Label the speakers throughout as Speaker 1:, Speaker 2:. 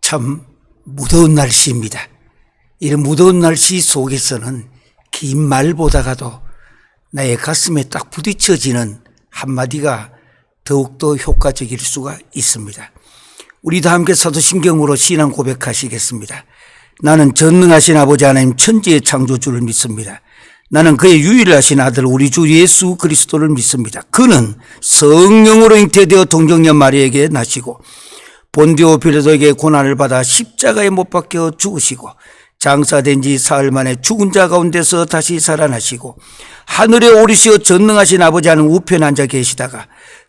Speaker 1: 참 무더운 날씨입니다. 이런 무더운 날씨 속에서는 긴 말보다가도 나의 가슴에 딱 부딪혀지는 한마디가 더욱더 효과적일 수가 있습니다. 우리도 함께 사도신경으로 신앙 고백하시겠습니다. 나는 전능하신 아버지 하나님 천지의 창조주를 믿습니다. 나는 그의 유일하신 아들 우리 주 예수 그리스도를 믿습니다. 그는 성령으로 잉태되어 동정녀 마리아에게 나시고 본디오 빌라도에게 고난을 받아 십자가에 못 박혀 죽으시고 장사된 지 사흘 만에 죽은 자 가운데서 다시 살아나시고 하늘에 오르시어 전능하신 아버지 하는 우편에 앉아 계시다가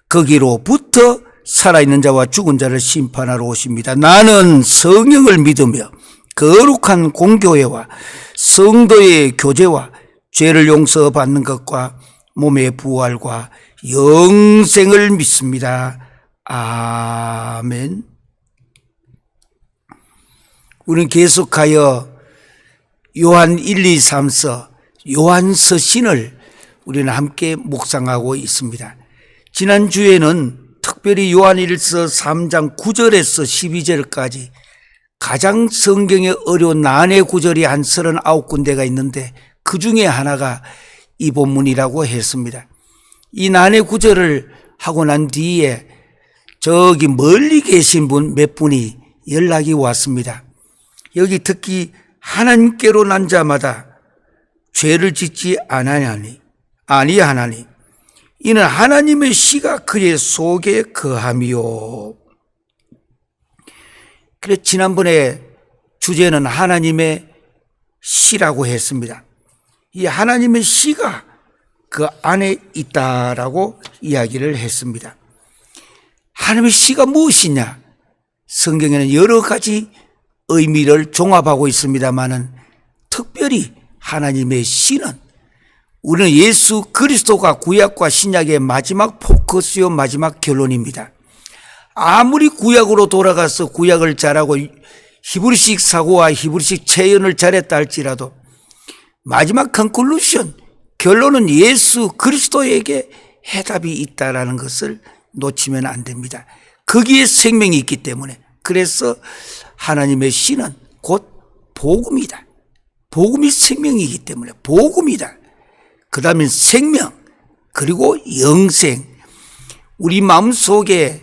Speaker 1: 거기로부터 살아있는 자와 죽은 자를 심판하러 오십니다. 나는 성령을 믿으며 거룩한 공교회와 성도의 교제와 죄를 용서받는 것과 몸의 부활과 영생을 믿습니다. 아멘. 우리는 계속하여 요한 1, 2, 3서 요한서신을 우리는 함께 묵상하고 있습니다. 지난주에는 특별히 요한 1서 3장 9절에서 12절까지 가장 성경에 어려운 난해 구절이 한 39군데가 있는데 그 중에 하나가 이 본문이라고 했습니다. 이 난해 구절을 하고 난 뒤에 저기 멀리 계신 분 몇 분이 연락이 왔습니다. 여기 특히 하나님께로 난 자마다 죄를 짓지 아니하나니 이는 하나님의 씨가 그의 속에 거함이요. 그래서 지난번에 주제는 하나님의 씨라고 했습니다. 이 하나님의 씨가 그 안에 있다라고 이야기를 했습니다. 하나님의 씨가 무엇이냐? 성경에는 여러 가지 의미를 종합하고 있습니다만은 특별히 하나님의 씨는 우리는 예수 그리스도가 구약과 신약의 마지막 포커스요 마지막 결론입니다. 아무리 구약으로 돌아가서 구약을 잘하고 히브리식 사고와 히브리식 체연을 잘했다 할지라도 마지막 컨클루션 결론은 예수 그리스도에게 해답이 있다라는 것을 놓치면 안 됩니다. 거기에 생명이 있기 때문에 그래서 하나님의 씨는 곧 복음이다. 복음이 생명이기 때문에 복음이다. 그 다음에 생명 그리고 영생. 우리 마음속에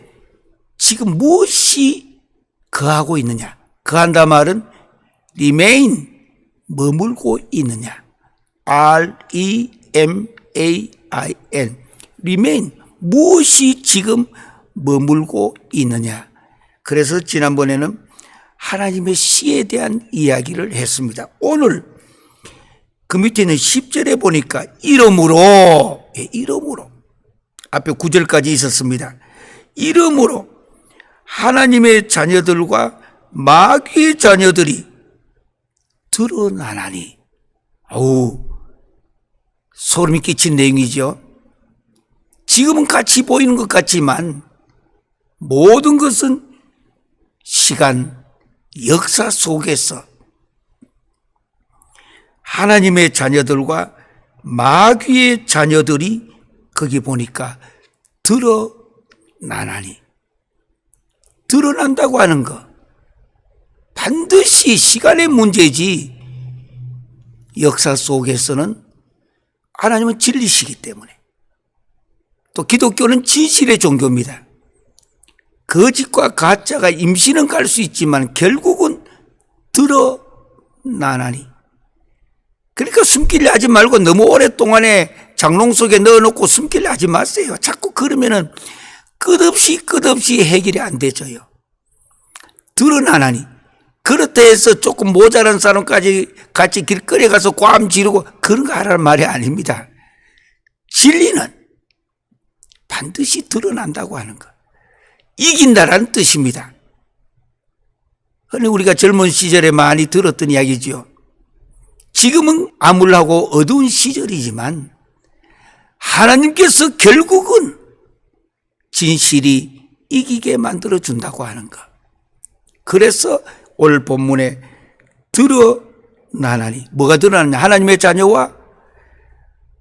Speaker 1: 지금 무엇이 거하고 있느냐. 거한다 말은 remain 머물고 있느냐. R-E-M-A-I-N remain 무엇이 지금 머물고 있느냐. 그래서 지난번에는 하나님의 씨에 대한 이야기를 했습니다. 오늘 그 밑에 있는 10절에 보니까 이름으로 앞에 9절까지 있었습니다. 이름으로 하나님의 자녀들과 마귀의 자녀들이 드러나나니. 소름이 끼친 내용이죠. 지금은 같이 보이는 것 같지만 모든 것은 시간, 역사 속에서 하나님의 자녀들과 마귀의 자녀들이 거기 보니까 드러나나니. 드러난다고 하는 거 반드시 시간의 문제지 역사 속에서는 하나님은 진리시기 때문에 또 기독교는 진실의 종교입니다. 거짓과 가짜가 임시는 갈 수 있지만 결국은 드러나나니. 그러니까 숨기려 하지 말고 너무 오랫동안에 장롱 속에 넣어놓고 숨기려 하지 마세요. 자꾸 그러면은 끝없이 해결이 안 되죠요. 드러나나니. 그렇다 해서 조금 모자란 사람까지 같이 길거리에 가서 꽝 지르고 그런 거 하라는 말이 아닙니다. 진리는 반드시 드러난다고 하는 것. 이긴다라는 뜻입니다. 흔히 우리가 젊은 시절에 많이 들었던 이야기죠. 지금은 암울하고 어두운 시절이지만 하나님께서 결국은 진실이 이기게 만들어준다고 하는 것. 그래서 오늘 본문에 드러나나니, 뭐가 드러나느냐, 하나님의 자녀와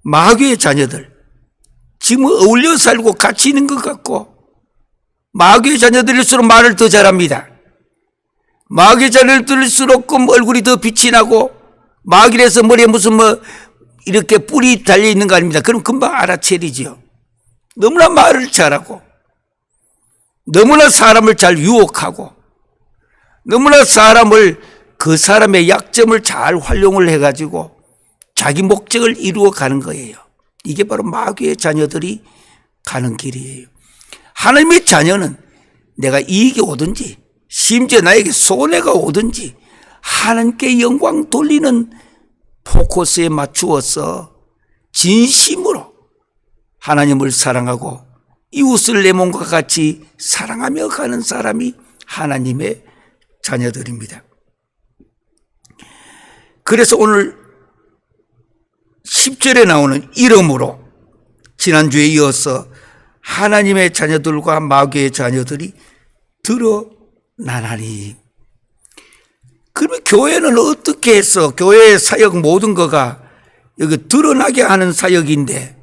Speaker 1: 마귀의 자녀들, 지금 어울려 살고 같이 있는 것 같고, 마귀의 자녀들일수록 말을 더 잘합니다. 마귀의 자녀들일수록 얼굴이 더 빛이 나고, 마귀에서 머리에 무슨 이렇게 뿔이 달려있는 거 아닙니다. 그럼 금방 알아채리지요. 너무나 말을 잘하고, 너무나 사람을 잘 유혹하고, 너무나 사람을, 그 사람의 약점을 잘 활용을 해가지고 자기 목적을 이루어 가는 거예요. 이게 바로 마귀의 자녀들이 가는 길이에요. 하나님의 자녀는 내가 이익이 오든지 심지어 나에게 손해가 오든지 하나님께 영광 돌리는 포커스에 맞추어서 진심으로 하나님을 사랑하고 이웃을 내 몸과 같이 사랑하며 가는 사람이 하나님의 자녀들입니다. 그래서 오늘 10절에 나오는 이름으로 지난주에 이어서 하나님의 자녀들과 마귀의 자녀들이 드러나나니. 그러면 교회는 어떻게 해서 교회의 사역 모든 거가 여기 드러나게 하는 사역인데,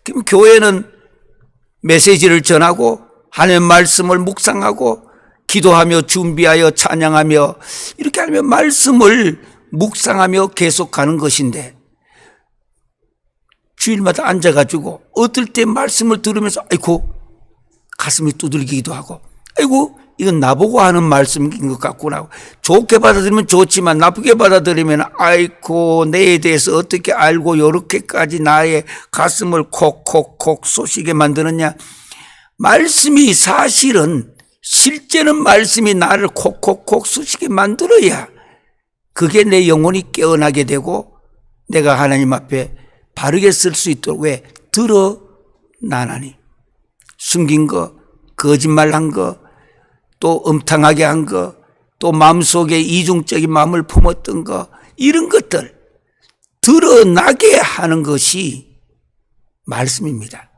Speaker 1: 그럼 교회는 메시지를 전하고 하나님의 말씀을 묵상하고 기도하며 준비하여 찬양하며 이렇게 하면 말씀을 묵상하며 계속 가는 것인데, 주일마다 앉아가지고 어떨 때 말씀을 들으면서 아이고 가슴이 두들기기도 하고, 아이고 이건 나보고 하는 말씀인 것 같구나. 좋게 받아들이면 좋지만 나쁘게 받아들이면 아이고 내에 대해서 어떻게 알고 이렇게까지 나의 가슴을 콕콕콕 쏘시게 만드느냐. 말씀이 사실은 실제는 말씀이 나를 콕콕콕 쏘시게 만들어야 그게 내 영혼이 깨어나게 되고 내가 하나님 앞에 바르게 쓸 수 있도록. 왜? 드러나나니. 숨긴 거, 거짓말한 거, 또 음탕하게 한 거, 또 마음속에 이중적인 마음을 품었던 거, 이런 것들 드러나게 하는 것이 말씀입니다.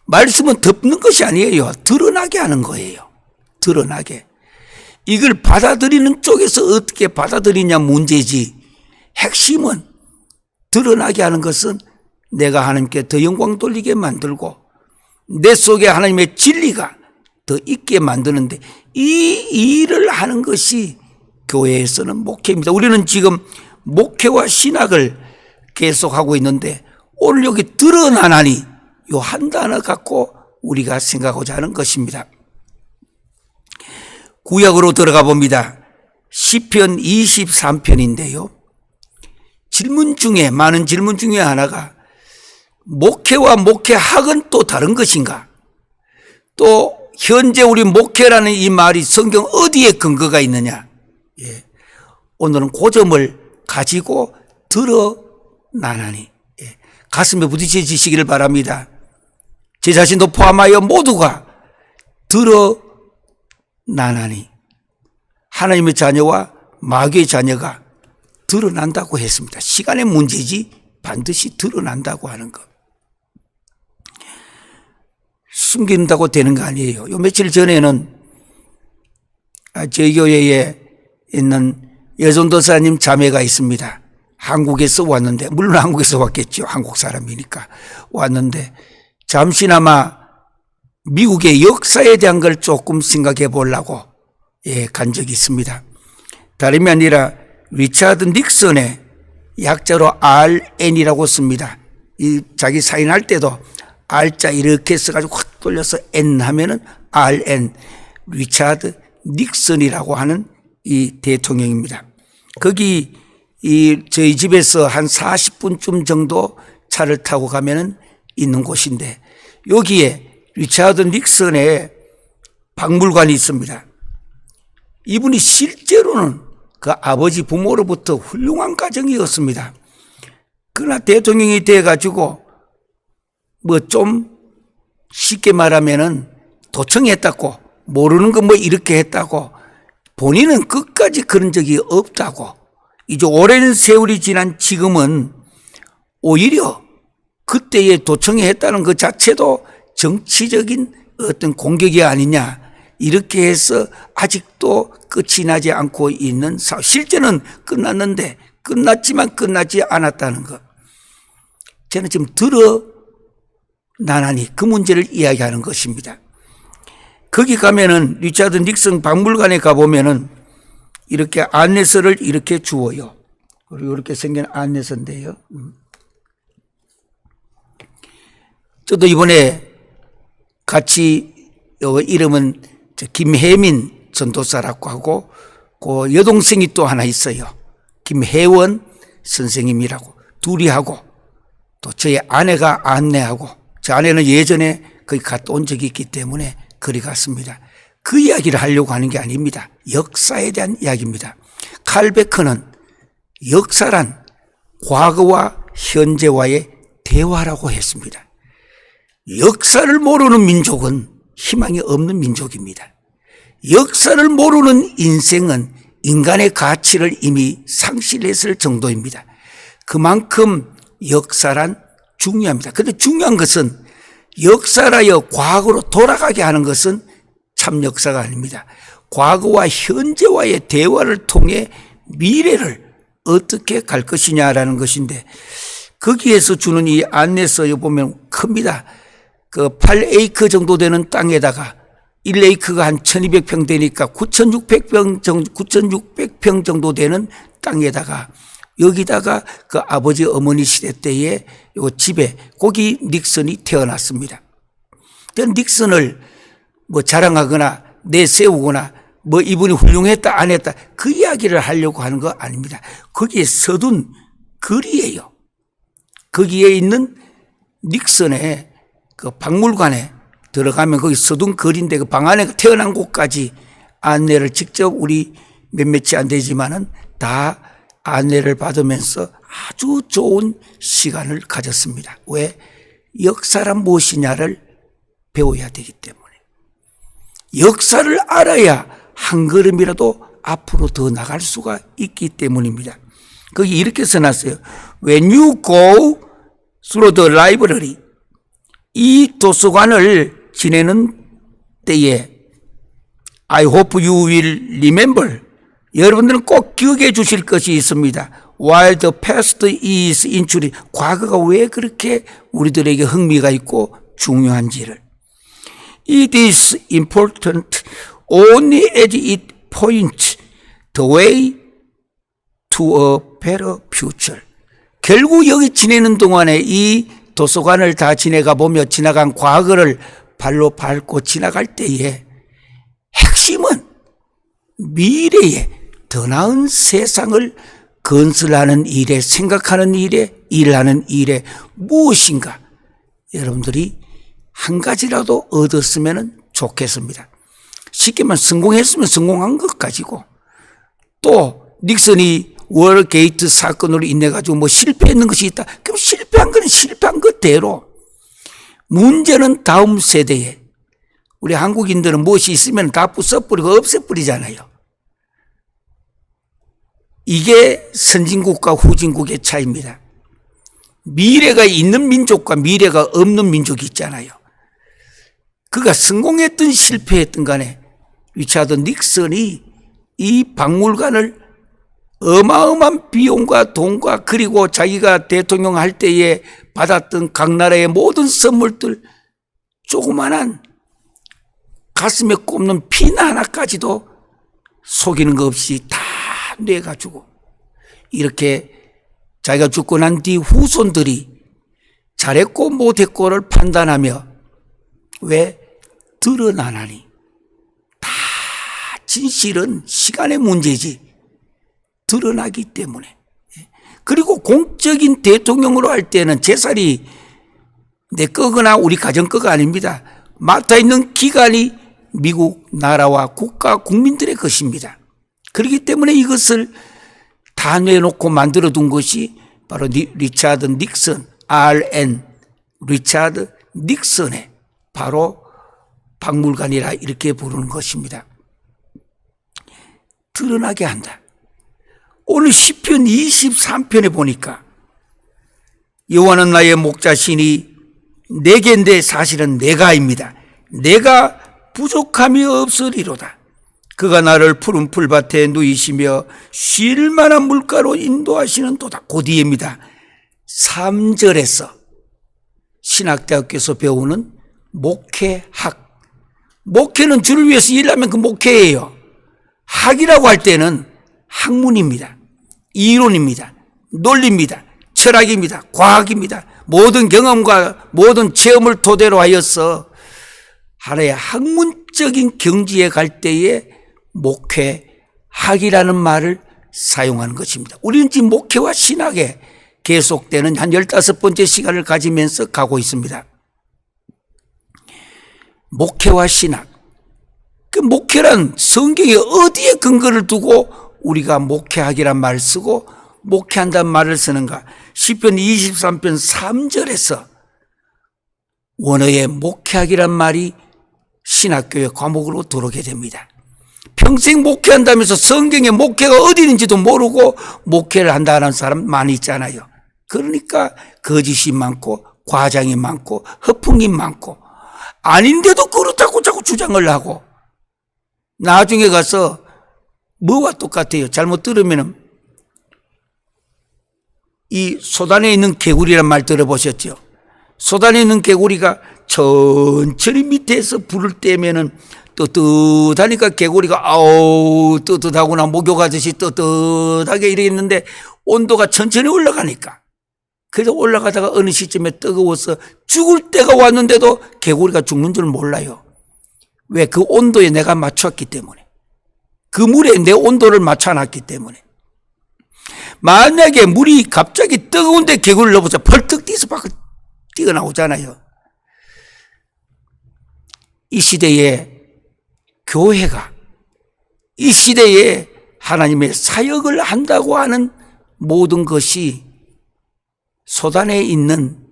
Speaker 1: 말씀은 덮는 것이 아니에요. 드러나게 하는 거예요. 드러나게. 이걸 받아들이는 쪽에서 어떻게 받아들이냐 문제지, 핵심은 드러나게 하는 것은 내가 하나님께 더 영광 돌리게 만들고 내 속에 하나님의 진리가 더 있게 만드는데, 이 일을 하는 것이 교회에서는 목회입니다. 우리는 지금 목회와 신학을 계속하고 있는데 오늘 여기 드러나나니 요 한 단어 갖고 우리가 생각하고자 하는 것입니다. 구약으로 들어가 봅니다. 시편 23편인데요. 질문 중에, 많은 질문 중에 하나가 목회와 목회학은 또 다른 것인가? 또 현재 우리 목회라는 이 말이 성경 어디에 근거가 있느냐? 예. 오늘은 그 점을 가지고 드러나나니, 예. 가슴에 부딪혀지시기를 바랍니다. 제 자신도 포함하여 모두가 드러나나니. 하나님의 자녀와 마귀의 자녀가 드러난다고 했습니다. 시간의 문제지 반드시 드러난다고 하는 것. 숨긴다고 되는 거 아니에요. 요 며칠 전에는 저희 교회에 있는 여종도사님 자매가 있습니다. 한국에서 왔는데, 물론 한국에서 왔겠죠. 한국 사람이니까 왔는데 잠시나마 미국의 역사에 대한 걸 조금 생각해 보려고 간 적이 있습니다. 다름이 아니라 리차드 닉슨의 약자로 RN이라고 씁니다. 이 자기 사인할 때도 R자 이렇게 써가지고 확 돌려서 N 하면은 RN, 리차드 닉슨이라고 하는 이 대통령입니다. 거기 저희 집에서 한 40분쯤 정도 차를 타고 가면은 있는 곳인데, 여기에 리차드 닉슨의 박물관이 있습니다. 이분이 실제로는 그 아버지 부모로부터 훌륭한 가정이었습니다. 그러나 대통령이 돼가지고 좀 쉽게 말하면은 도청했다고, 모르는 거 이렇게 했다고, 본인은 끝까지 그런 적이 없다고. 이제 오랜 세월이 지난 지금은 오히려 그때에 도청했다는 것 자체도 정치적인 어떤 공격이 아니냐, 이렇게 해서 아직도 끝이 나지 않고 있는 사업. 실제는 끝났는데 끝났지만 끝나지 않았다는 것. 저는 지금 나나니 그 문제를 이야기하는 것입니다. 거기 가면은 리차드 닉슨 박물관에 가보면은 이렇게 안내서를 이렇게 주어요. 그리고 이렇게 생긴 안내서인데요. 저도 이번에 같이 이름은 김혜민 전도사라고 하고 그 여동생이 또 하나 있어요. 김혜원 선생님이라고 둘이 하고 또 저희 아내가 안내하고 저 아내는 예전에 거기 갔다 온 적이 있기 때문에 그리 갔습니다. 그 이야기를 하려고 하는 게 아닙니다. 역사에 대한 이야기입니다. 칼 베커는 역사란 과거와 현재와의 대화라고 했습니다. 역사를 모르는 민족은 희망이 없는 민족입니다. 역사를 모르는 인생은 인간의 가치를 이미 상실했을 정도입니다. 그만큼 역사란 중요합니다. 그런데 중요한 것은 역사라여 과거로 돌아가게 하는 것은 참 역사가 아닙니다. 과거와 현재와의 대화를 통해 미래를 어떻게 갈 것이냐라는 것인데 거기에서 주는 이 안내서에 보면 큽니다. 그 8에이커 정도 되는 땅에다가 1에이커가 한 1200평 되니까 9600평 정도 되는 땅에다가 여기다가 그 아버지 어머니 시대 때에 요 집에 거기 닉슨이 태어났습니다. 닉슨을 뭐 자랑하거나 내세우거나 뭐 이분이 훌륭했다 안 했다 그 이야기를 하려고 하는 거 아닙니다. 거기에 서둔 글이에요. 거기에 있는 닉슨의 그 박물관에 들어가면 거기 서둔 글인데 그 방 안에 태어난 곳까지 안내를 직접 우리 몇몇이 안 되지만은 다 안내를 받으면서 아주 좋은 시간을 가졌습니다. 왜? 역사란 무엇이냐를 배워야 되기 때문에. 역사를 알아야 한 걸음이라도 앞으로 더 나갈 수가 있기 때문입니다. 거기 이렇게 써놨어요. When you go through the library, 이 도서관을 지내는 때에 I hope you will remember, 여러분들은 꼭 기억해 주실 것이 있습니다. While the past is interesting, 과거가 왜 그렇게 우리들에게 흥미가 있고 중요한지를. It is important only as it points the way to a better future. 결국 여기 지내는 동안에 이 도서관을 다 지내가 보며 지나간 과거를 발로 밟고 지나갈 때에 핵심은 미래에 더 나은 세상을 건설하는 일에, 생각하는 일에, 일하는 일에 무엇인가 여러분들이 한 가지라도 얻었으면 좋겠습니다. 쉽게 말하면 성공했으면 성공한 것 가지고 또 닉슨이 워게이트 사건으로 인해 가지고 뭐 실패했는 것이 있다. 그럼 실패한 건 실패한 것대로 문제는 다음 세대에 우리 한국인들은 무엇이 있으면 다 부숴버리고 없애버리잖아요. 이게 선진국과 후진국의 차이입니다. 미래가 있는 민족과 미래가 없는 민족이 있잖아요. 그가 성공했든 실패했든 간에 리차드 닉슨이 이 박물관을 어마어마한 비용과 돈과 그리고 자기가 대통령 할 때에 받았던 각 나라의 모든 선물들 조그만한 가슴에 꼽는 핀 하나까지도 속이는 것 없이 다 내가지고 이렇게 자기가 죽고 난 뒤 후손들이 잘했고 못했고를 판단하며 왜 드러나나니 다 진실은 시간의 문제지 드러나기 때문에. 그리고 공적인 대통령으로 할 때는 재산이 내 거거나 우리 가정 거가 아닙니다. 맡아 있는 기관이 미국 나라와 국가 국민들의 것입니다. 그렇기 때문에 이것을 다 내놓고 만들어 둔 것이 바로 리차드 닉슨, RN 리차드 닉슨의 바로 박물관이라 이렇게 부르는 것입니다. 드러나게 한다. 오늘 시편 23편에 보니까 여호와는 나의 목자시니 내게인데 사실은 내가입니다. 내가 부족함이 없으리로다. 그가 나를 푸른 풀밭에 누이시며 쉴 만한 물가로 인도하시는 도다. 그 뒤입니다. 3절에서 신학대학교에서 배우는 목회학. 목회는 주를 위해서 일하면 그 목회예요. 학이라고 할 때는 학문입니다. 이론입니다. 논리입니다. 철학입니다. 과학입니다. 모든 경험과 모든 체험을 토대로 하여서 하나의 학문적인 경지에 갈 때에 목회학이라는 말을 사용하는 것입니다. 우리는 지금 목회와 신학에 계속되는 한 15번째 시간을 가지면서 가고 있습니다. 목회와 신학. 그 목회란 성경에 어디에 근거를 두고 우리가 목회학이란 말을 쓰고 목회한다는 말을 쓰는가? 시편 23편 3절에서 원어의 목회학이란 말이 신학교의 과목으로 들어오게 됩니다. 평생 목회한다면서 성경에 목회가 어디 있는지도 모르고 목회를 한다는 사람 많이 있잖아요. 그러니까 거짓이 많고 과장이 많고 허풍이 많고 아닌데도 그렇다고 자꾸 주장을 하고 나중에 가서 뭐와 똑같아요. 잘못 들으면 이 소단에 있는 개구리란 말 들어보셨죠? 소단에 있는 개구리가 천천히 밑에서 불을 떼면은 떳떳하니까 개구리가 아우 떳떳하구나 목욕하듯이 떳떳하게 이랬는데 온도가 천천히 올라가니까 그래서 올라가다가 어느 시점에 뜨거워서 죽을 때가 왔는데도 개구리가 죽는 줄 몰라요. 왜? 그 온도에 내가 맞췄기 때문에. 그 물에 내 온도를 맞춰놨기 때문에. 만약에 물이 갑자기 뜨거운데 개구리를 넣어보자 벌떡 뛰어서 밖을 뛰어나오잖아요. 이 시대에 교회가 이 시대에 하나님의 사역을 한다고 하는 모든 것이 소단에 있는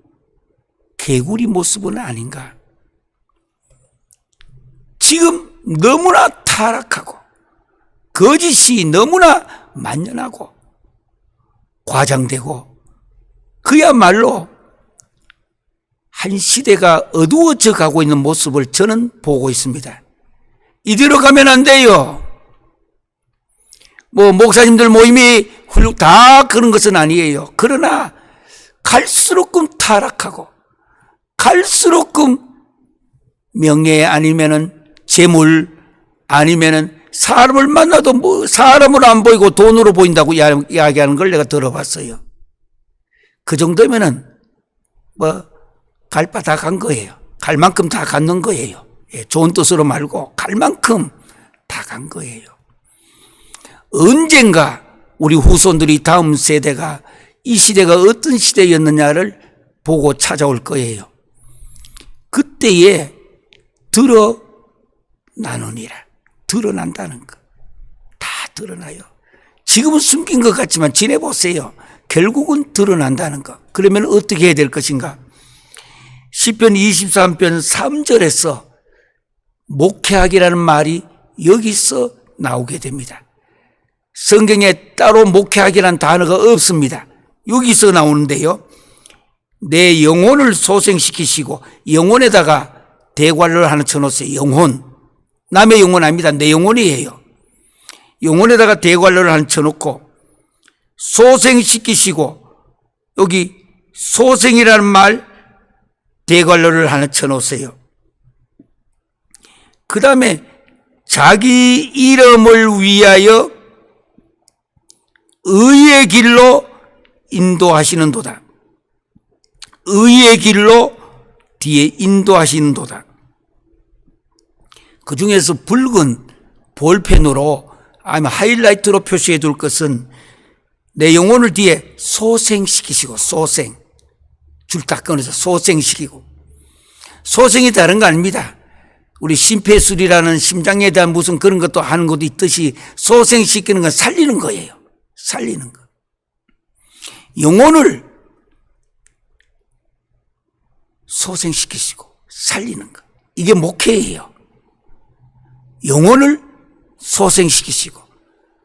Speaker 1: 개구리 모습은 아닌가. 지금 너무나 타락하고 거짓이 너무나 만연하고 과장되고 그야말로 한 시대가 어두워져 가고 있는 모습을 저는 보고 있습니다. 이대로 가면 안 돼요. 목사님들 모임이 다 그런 것은 아니에요. 그러나 갈수록끔 타락하고 갈수록끔 명예 아니면은 재물 아니면은 사람을 만나도 사람으로 안 보이고 돈으로 보인다고 이야기하는 걸 내가 들어봤어요. 그 정도면은 갈 바 다 간 거예요. 갈 만큼 다 갔는 거예요. 좋은 뜻으로 말고 갈 만큼 다 간 거예요. 언젠가 우리 후손들이 다음 세대가 이 시대가 어떤 시대였느냐를 보고 찾아올 거예요. 그때에 드러나느니라. 드러난다는 거. 다 드러나요. 지금은 숨긴 것 같지만 지내보세요. 결국은 드러난다는 거. 그러면 어떻게 해야 될 것인가? 시편 23편 3절에서 목회학이라는 말이 여기서 나오게 됩니다. 성경에 따로 목회학이라는 단어가 없습니다. 여기서 나오는데요. 내 영혼을 소생시키시고 영혼에다가 대괄호를 하나 쳐놓으세요. 영혼. 남의 영혼 아닙니다. 내 영혼이에요. 영혼에다가 대괄호를 하나 쳐놓고 소생시키시고 여기 소생이라는 말 대괄호를 하나 쳐놓으세요. 그 다음에 자기 이름을 위하여 의의 길로 인도하시는 도다. 의의 길로 뒤에 인도하시는 도다. 그 중에서 붉은 볼펜으로 아니면 하이라이트로 표시해 둘 것은 내 영혼을 뒤에 소생시키시고 소생. 줄 딱 끊어서 소생시키고. 소생이 다른 거 아닙니다. 우리 심폐술이라는 심장에 대한 무슨 그런 것도 하는 것도 있듯이 소생시키는 건 살리는 거예요. 살리는 거. 영혼을 소생시키시고 살리는 거. 이게 목회예요. 영혼을 소생시키시고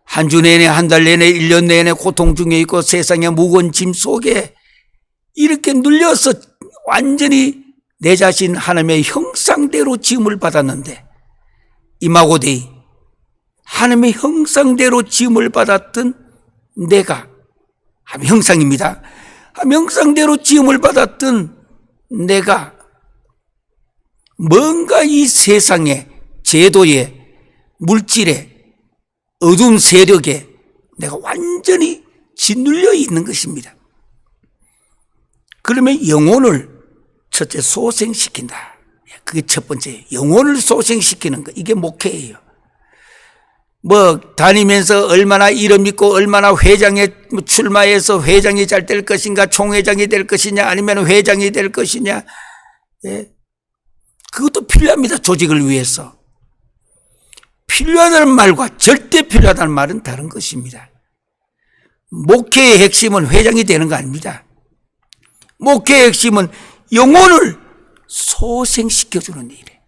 Speaker 1: 한 주 내내 한 달 내내 1년 내내 고통 중에 있고 세상의 무거운 짐 속에 이렇게 눌려서 완전히 내 자신 하나님의 형상대로 지음을 받았는데, 이마고데이, 하나님의 형상대로 지음을 받았던 내가, 형상입니다. 형상대로 지음을 받았던 내가 뭔가 이 세상의 제도에, 물질에, 어두운 세력에 내가 완전히 짓눌려 있는 것입니다. 그러면 영혼을 첫째 소생시킨다. 그게 첫 번째, 영혼을 소생시키는 거. 이게 목회예요. 다니면서 얼마나 이름 있고 얼마나 회장에 출마해서 회장이 잘 될 것인가, 총회장이 될 것이냐, 아니면 회장이 될 것이냐. 예. 그것도 필요합니다. 조직을 위해서. 필요하다는 말과 절대 필요하다는 말은 다른 것입니다. 목회의 핵심은 회장이 되는 거 아닙니다. 목회의 핵심은 영혼을 소생시켜주는 일이에요.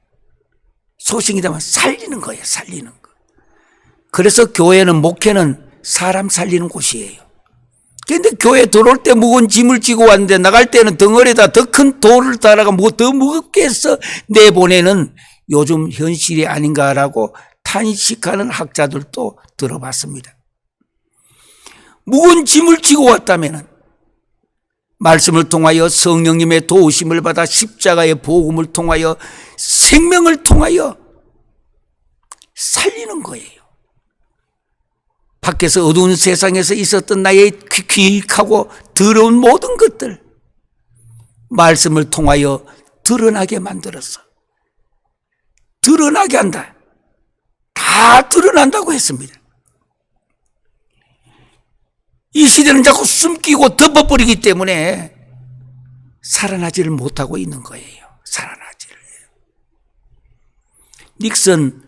Speaker 1: 소생이다면 살리는 거예요. 살리는 거. 그래서 교회는, 목회는 사람 살리는 곳이에요. 그런데 교회 들어올 때 무거운 짐을 지고 왔는데 나갈 때는 덩어리에다 더 큰 돌을 달아가 더 무겁게 해서 내보내는 요즘 현실이 아닌가라고 탄식하는 학자들도 들어봤습니다. 무거운 짐을 지고 왔다면 말씀을 통하여 성령님의 도우심을 받아 십자가의 복음을 통하여 생명을 통하여 살리는 거예요. 밖에서 어두운 세상에서 있었던 나의 귀익하고 더러운 모든 것들, 말씀을 통하여 드러나게 만들어서 드러나게 한다. 다 드러난다고 했습니다. 이 시대는 자꾸 숨기고 덮어버리기 때문에 살아나지를 못하고 있는 거예요. 살아나지를. 닉슨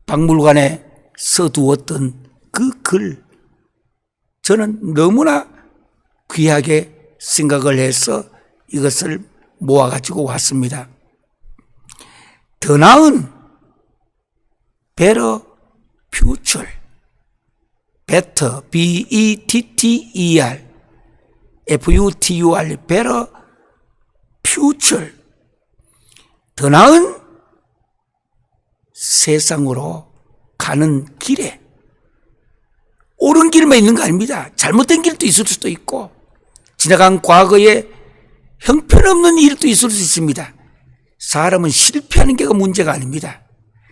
Speaker 1: 박물관에 써두었던 그 글, 저는 너무나 귀하게 생각을 해서 이것을 모아가지고 왔습니다. 더 나은 better future, better, B-E-T-T-E-R, F-U-T-U-R, better future, 더 나은 세상으로 가는 길에, 옳은 길만 있는 거 아닙니다. 잘못된 길도 있을 수도 있고 지나간 과거에 형편없는 일도 있을 수 있습니다. 사람은 실패하는 게 문제가 아닙니다.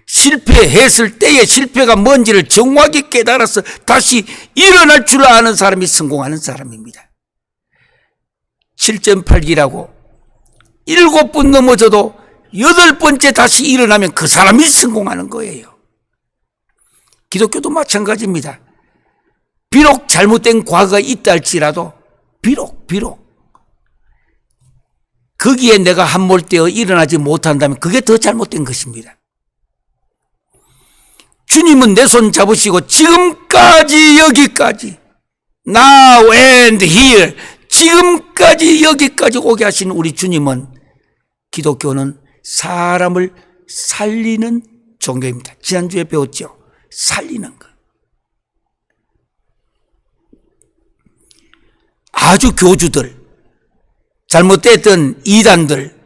Speaker 1: 실패했을 때의 실패가 뭔지를 정확히 깨달아서 다시 일어날 줄 아는 사람이 성공하는 사람입니다. 7.8기라고 7번 넘어져도 8번째 다시 일어나면 그 사람이 성공하는 거예요. 기독교도 마찬가지입니다. 비록 잘못된 과거가 있다 할지라도 비록 거기에 내가 함몰되어 일어나지 못한다면 그게 더 잘못된 것입니다. 주님은 내 손 잡으시고 지금까지 여기까지, now and here, 지금까지 여기까지 오게 하신 우리 주님은, 기독교는 사람을 살리는 종교입니다. 지난주에 배웠죠. 살리는 것. 아주 교주들, 잘못됐던 이단들,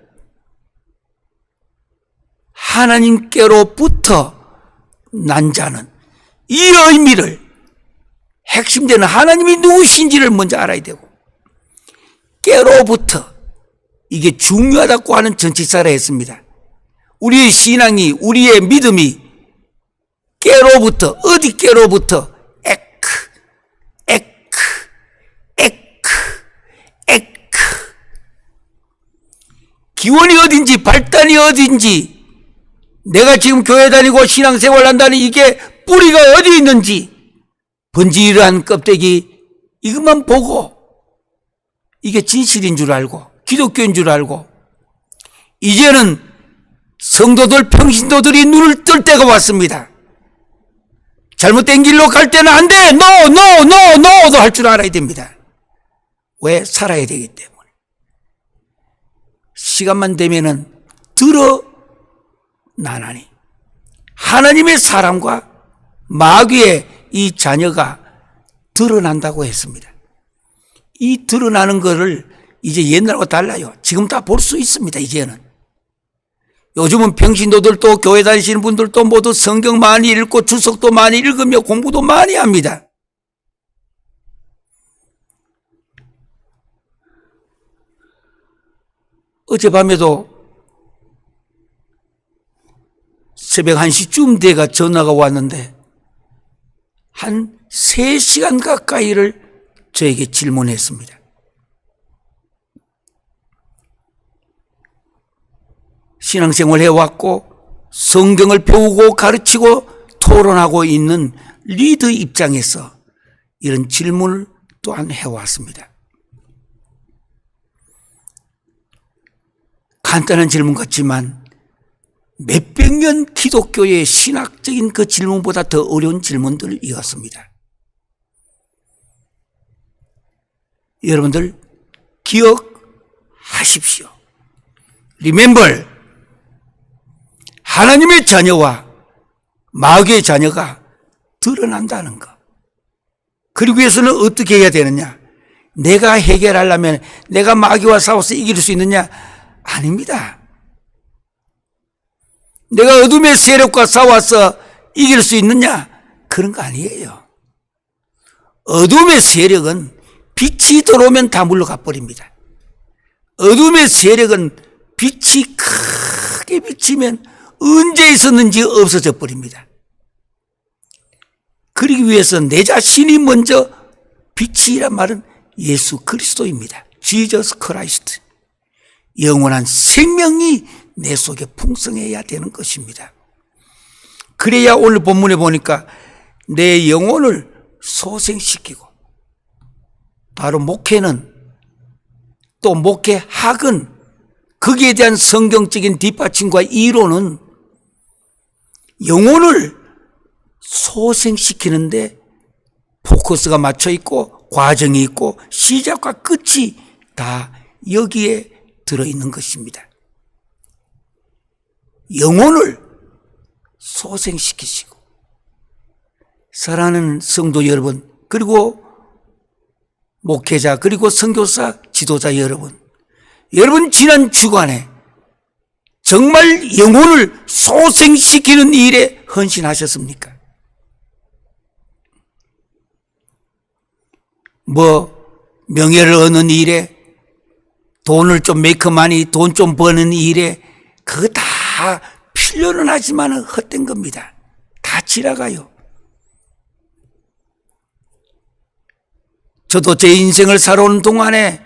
Speaker 1: 하나님께로부터 난 자는 이 의미를, 핵심되는 하나님이 누구신지를 먼저 알아야 되고, 깨로부터, 이게 중요하다고 하는 전치사라 했습니다. 우리의 신앙이, 우리의 믿음이 깨로부터, 어디 깨로부터? 기원이 어딘지, 발단이 어딘지, 내가 지금 교회 다니고 신앙생활 한다는 이게 뿌리가 어디 있는지, 번지르한 껍데기 이것만 보고 이게 진실인 줄 알고 기독교인 줄 알고, 이제는 성도들, 평신도들이 눈을 뜰 때가 왔습니다. 잘못된 길로 갈 때는 안 돼! 노도 할 줄 알아야 됩니다. 왜? 살아야 되기 때문에. 시간만 되면은 드러나나니, 하나님의 사람과 마귀의 이 자녀가 드러난다고 했습니다. 이 드러나는 거를 이제 옛날과 달라요. 지금 다 볼 수 있습니다. 이제는 요즘은 평신도들도 교회 다니시는 분들도 모두 성경 많이 읽고 주석도 많이 읽으며 공부도 많이 합니다. 어젯밤에도 새벽 1시쯤 돼가 전화가 왔는데 한 3시간 가까이를 저에게 질문했습니다. 신앙생활 해왔고 성경을 배우고 가르치고 토론하고 있는 리더 입장에서 이런 질문을 또한 해왔습니다. 간단한 질문 같지만 몇백 년 기독교의 신학적인 그 질문보다 더 어려운 질문들이었습니다. 여러분들 기억하십시오. Remember, 하나님의 자녀와 마귀의 자녀가 드러난다는 것. 그리고 위해서는 어떻게 해야 되느냐? 내가 해결하려면 내가 마귀와 싸워서 이길 수 있느냐? 아닙니다. 내가 어둠의 세력과 싸워서 이길 수 있느냐? 그런 거 아니에요. 어둠의 세력은 빛이 들어오면 다 물러가 버립니다. 어둠의 세력은 빛이 크게 비치면 언제 있었는지 없어져 버립니다. 그러기 위해서 내 자신이 먼저 빛이란 말은 예수 그리스도입니다. Jesus Christ. 영원한 생명이 내 속에 풍성해야 되는 것입니다. 그래야 오늘 본문에 보니까 내 영혼을 소생시키고, 바로 목회는, 또 목회학은, 거기에 대한 성경적인 뒷받침과 이론은 영혼을 소생시키는데 포커스가 맞춰 있고 과정이 있고 시작과 끝이 다 여기에 들어있는 것입니다. 영혼을 소생시키시고, 사랑하는 성도 여러분, 그리고 목회자, 그리고 선교사, 지도자 여러분, 여러분 지난 주간에 정말 영혼을 소생시키는 일에 헌신하셨습니까? 명예를 얻는 일에, 돈을 좀 메이크 많이, 돈 좀 버는 일에, 그거 다 필요는 하지만 헛된 겁니다. 다 지나가요. 저도 제 인생을 살아오는 동안에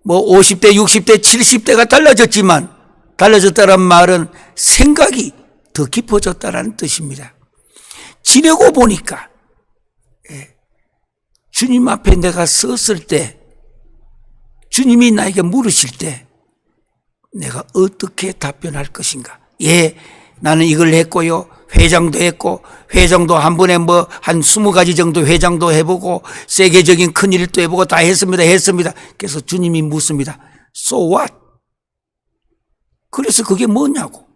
Speaker 1: 50대, 60대, 70대가 달라졌다는 말은 생각이 더 깊어졌다는 뜻입니다. 지내고 보니까 주님 앞에 내가 섰을 때, 주님이 나에게 물으실 때 내가 어떻게 답변할 것인가. 나는 이걸 했고요. 회장도 했고, 회장도 한 번에 한 20가지 정도 회장도 해보고, 세계적인 큰 일도 해보고 다 했습니다. 그래서 주님이 묻습니다. So what? 그래서 그게 뭐냐고.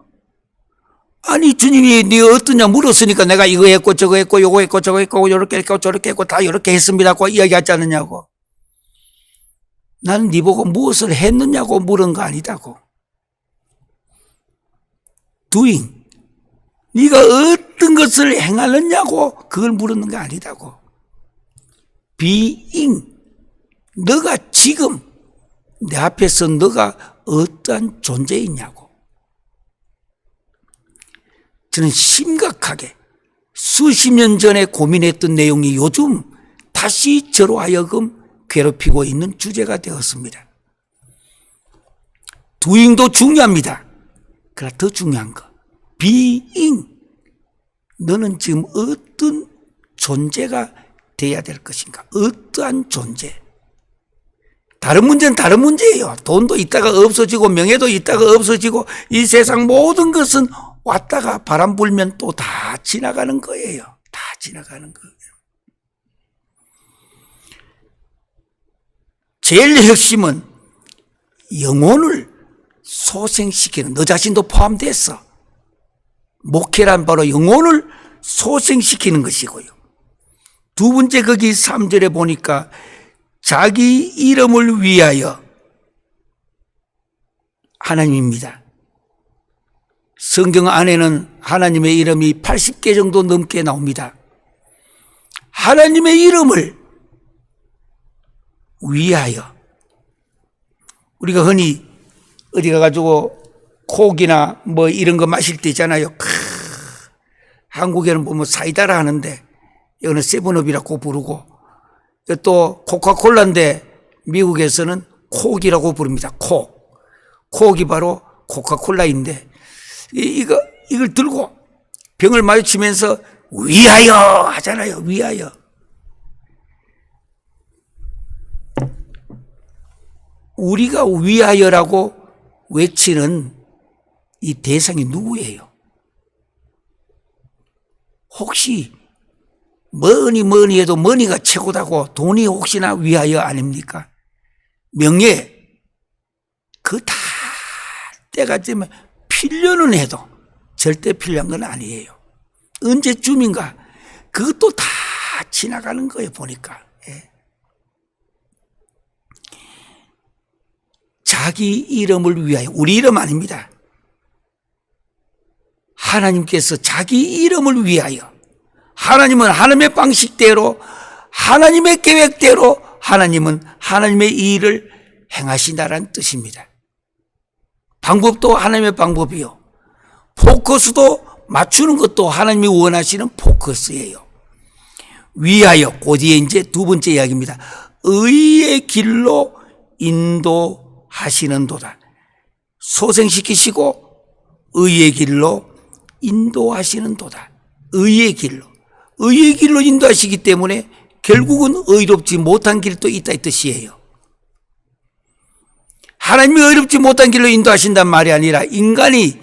Speaker 1: 아니, 주님이 네 어떠냐 물었으니까 내가 이거 했고 저거 했고 요거 했고 저거 했고 요렇게 했고 저렇게 했고 다 요렇게 했습니다고 이야기하지 않느냐고. 나는 네 보고 무엇을 했느냐고 물은 거 아니다고. doing. 네가 어떤 것을 행하느냐고 그걸 물었는 게 아니다고. being. 너가 지금 내 앞에서 너가 어떠한 존재이냐고. 저는 심각하게 수십 년 전에 고민했던 내용이 요즘 다시 저로 하여금 괴롭히고 있는 주제가 되었습니다. doing도 중요합니다. 그러나 더 중요한 거, being. 너는 지금 어떤 존재가 돼야 될 것인가? 어떠한 존재? 다른 문제는 다른 문제예요. 돈도 있다가 없어지고 명예도 있다가 없어지고 이 세상 모든 것은 왔다가 바람 불면 또 다 지나가는 거예요. 다 지나가는 거예요. 제일 핵심은 영혼을 소생시키는, 너 자신도 포함됐어. 목회란 바로 영혼을 소생시키는 것이고요. 두 번째 거기 3절에 보니까 자기 이름을 위하여, 하나님입니다. 성경 안에는 하나님의 이름이 80개 정도 넘게 나옵니다. 하나님의 이름을 위하여, 우리가 흔히 어디 가가지고 콕이나 뭐 이런 거 마실 때 있잖아요. 한국에는 보면 사이다라 하는데 여기는 세븐업이라고 부르고, 또 코카콜라인데 미국에서는 콕이라고 부릅니다. 콕이 바로 코카콜라인데, 이걸 들고 병을 마주치면서 위하여 하잖아요. 위하여. 우리가 위하여라고 외치는 이 대상이 누구예요? 혹시 뭐니 해도 머니가 최고다고 돈이 혹시나 위하여 아닙니까? 명예, 그 다 때가 되면 필요는 해도 절대 필요한 건 아니에요. 언제쯤인가 그것도 다 지나가는 거예요, 보니까. 예. 자기 이름을 위하여, 우리 이름 아닙니다. 하나님께서 자기 이름을 위하여, 하나님은 하나님의 방식대로, 하나님의 계획대로, 하나님은 하나님의 일을 행하신다는 뜻입니다. 방법도 하나님의 방법이요, 포커스도 맞추는 것도 하나님이 원하시는 포커스예요. 위하여, 그 뒤에 이제 두 번째 이야기입니다. 의의 길로 인도하시는도다. 소생시키시고 의의 길로 인도하시는도다. 의의 길로 인도하시기 때문에 결국은 의롭지 못한 길도 있다 이 뜻이에요. 하나님이 의롭지 못한 길로 인도하신단 말이 아니라, 인간이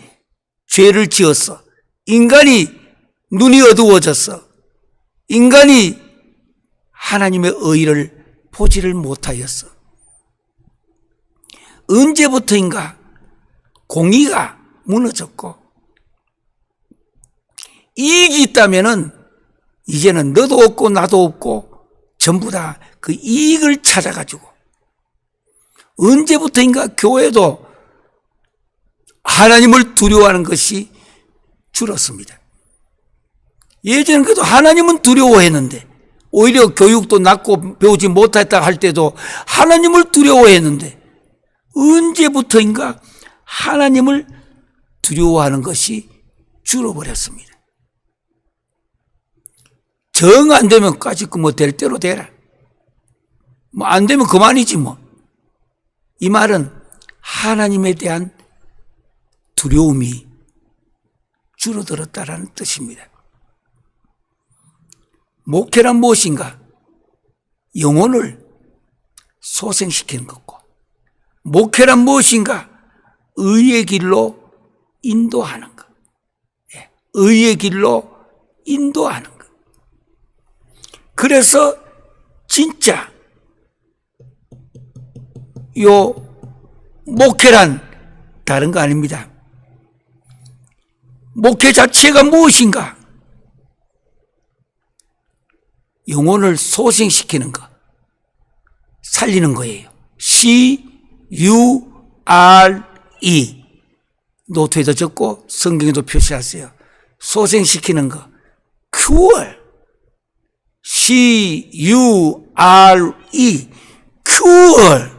Speaker 1: 죄를 지었어, 인간이 눈이 어두워졌어, 인간이 하나님의 의를 보지를 못하였어. 언제부터인가 공의가 무너졌고, 이익이 있다면은 이제는 너도 없고 나도 없고 전부 다 그 이익을 찾아가지고, 언제부터인가 교회도 하나님을 두려워하는 것이 줄었습니다. 예전엔 그래도 하나님은 두려워했는데, 오히려 교육도 낮고 배우지 못했다 할 때도 하나님을 두려워했는데, 언제부터인가 하나님을 두려워하는 것이 줄어버렸습니다. 정 안 되면 까짓 뭐 될 대로 되라, 뭐 안 되면 그만이지 뭐. 이 말은 하나님에 대한 두려움이 줄어들었다라는 뜻입니다. 목회란 무엇인가? 영혼을 소생시키는 것고, 목회란 무엇인가? 의의 길로 인도하는 것. 의의 길로 인도하는 것. 그래서 진짜 요 목회란 다른 거 아닙니다. 목회 자체가 무엇인가? 영혼을 소생시키는 것, 살리는 거예요. C-U-R-E. 노트에도 적고 성경에도 표시하세요. 소생시키는 것. cure. C-U-R-E. cure.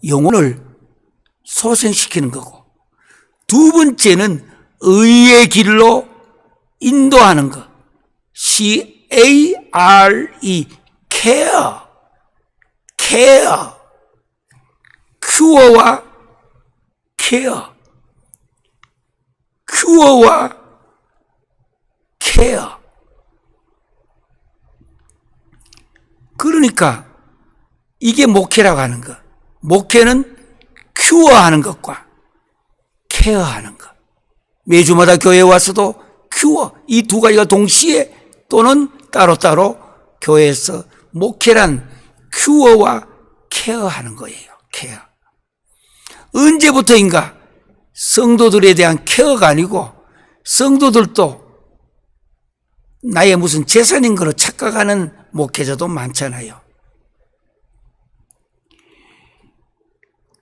Speaker 1: 영혼을 소생시키는 거고, 두 번째는 의의 길로 인도하는 것. C-A-R-E. care. cure와 care. 그러니까 이게 목회라고 하는 것. 목회는 큐어하는 것과 케어하는 것. 매주마다 교회에 와서도 큐어, 이 두 가지가 동시에 또는 따로따로 교회에서 목회란 큐어와 케어하는 거예요. 케어. 언제부터인가 성도들에 대한 케어가 아니고, 성도들도 나의 무슨 재산인 거로 착각하는 목회자도 많잖아요.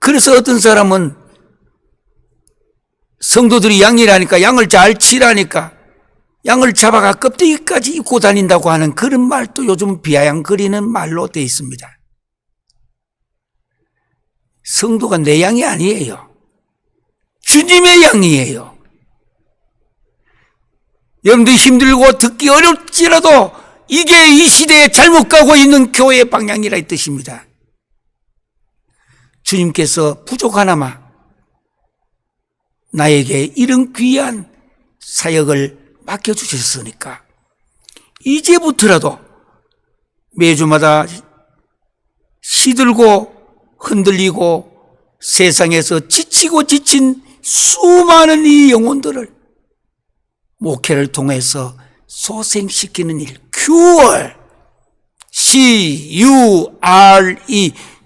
Speaker 1: 그래서 어떤 사람은 성도들이 양이라니까, 양을 잘 치라니까 양을 잡아가 껍데기까지 입고 다닌다고 하는 그런 말도 요즘 비아냥거리는 말로 되어 있습니다. 성도가 내 양이 아니에요. 주님의 양이에요. 여러분들 힘들고 듣기 어렵지라도 이게 이 시대에 잘못 가고 있는 교회의 방향이라 이 뜻입니다. 주님께서 부족하나마 나에게 이런 귀한 사역을 맡겨주셨으니까 이제부터라도 매주마다 시들고 흔들리고 세상에서 지치고 지친 수많은 이 영혼들을 목회를 통해서 소생시키는 일, cure, C-U-R-E,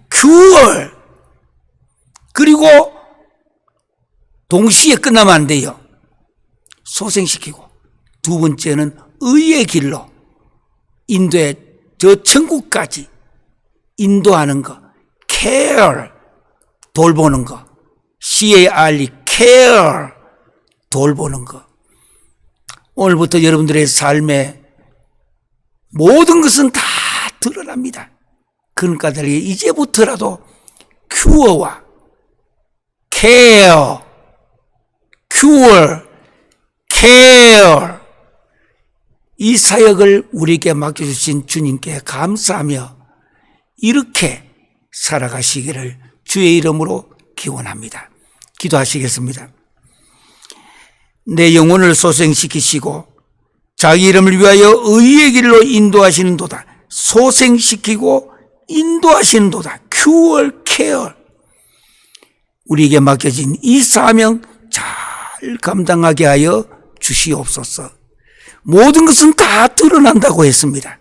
Speaker 1: cure. 그리고 동시에 끝나면 안 돼요. 소생시키고. 두 번째는 의의 길로 인도에 저 천국까지 인도하는 거, care, 돌보는 거, C-A-R-E, care, 돌보는 거. 오늘부터 여러분들의 삶에 모든 것은 다 드러납니다. 그러니까 이제부터라도 cure와 care, cure, care 이 사역을 우리에게 맡겨주신 주님께 감사하며 이렇게 살아가시기를 주의 이름으로 기원합니다. 기도하시겠습니다. 내 영혼을 소생시키시고 자기 이름을 위하여 의의 길로 인도하시는 도다. 소생시키고 인도하시는 도다. cure, care. 우리에게 맡겨진 이 사명 잘 감당하게 하여 주시옵소서. 모든 것은 다 드러난다고 했습니다.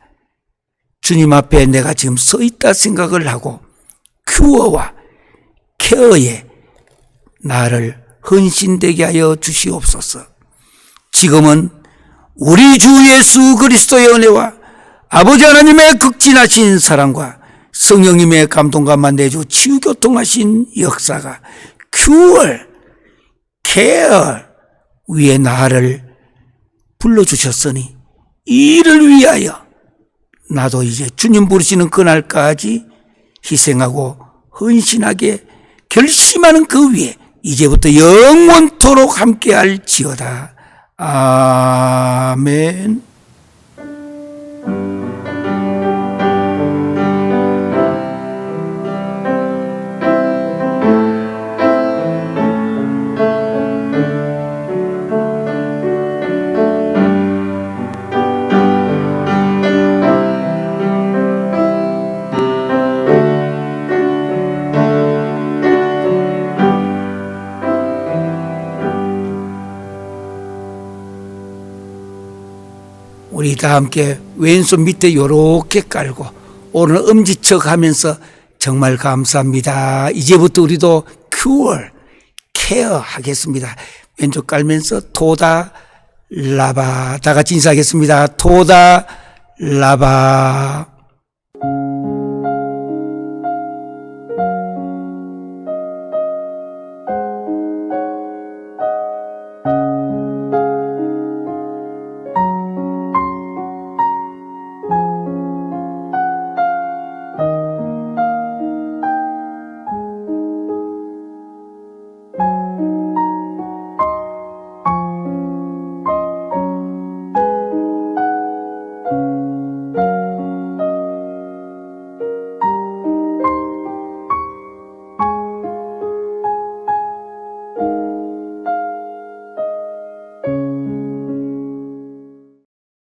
Speaker 1: 주님 앞에 내가 지금 서 있다 생각을 하고 cure와 care에 나를 헌신되게 하여 주시옵소서. 지금은 우리 주 예수 그리스도의 은혜와 아버지 하나님의 극진하신 사랑과 성령님의 감동감만 내주 치유교통하신 역사가 cure, care 위에 나를 불러주셨으니 이를 위하여 나도 이제 주님 부르시는 그날까지 희생하고 헌신하게 결심하는 그 위에 이제부터 영원토록 함께할지어다. 아멘. 우리 다 함께 왼손 밑에 요렇게 깔고 오늘 엄지척 하면서 정말 감사합니다. 이제부터 우리도 cure, care 하겠습니다. 왼쪽 깔면서 토다 라바 다 같이 인사하겠습니다. 토다 라바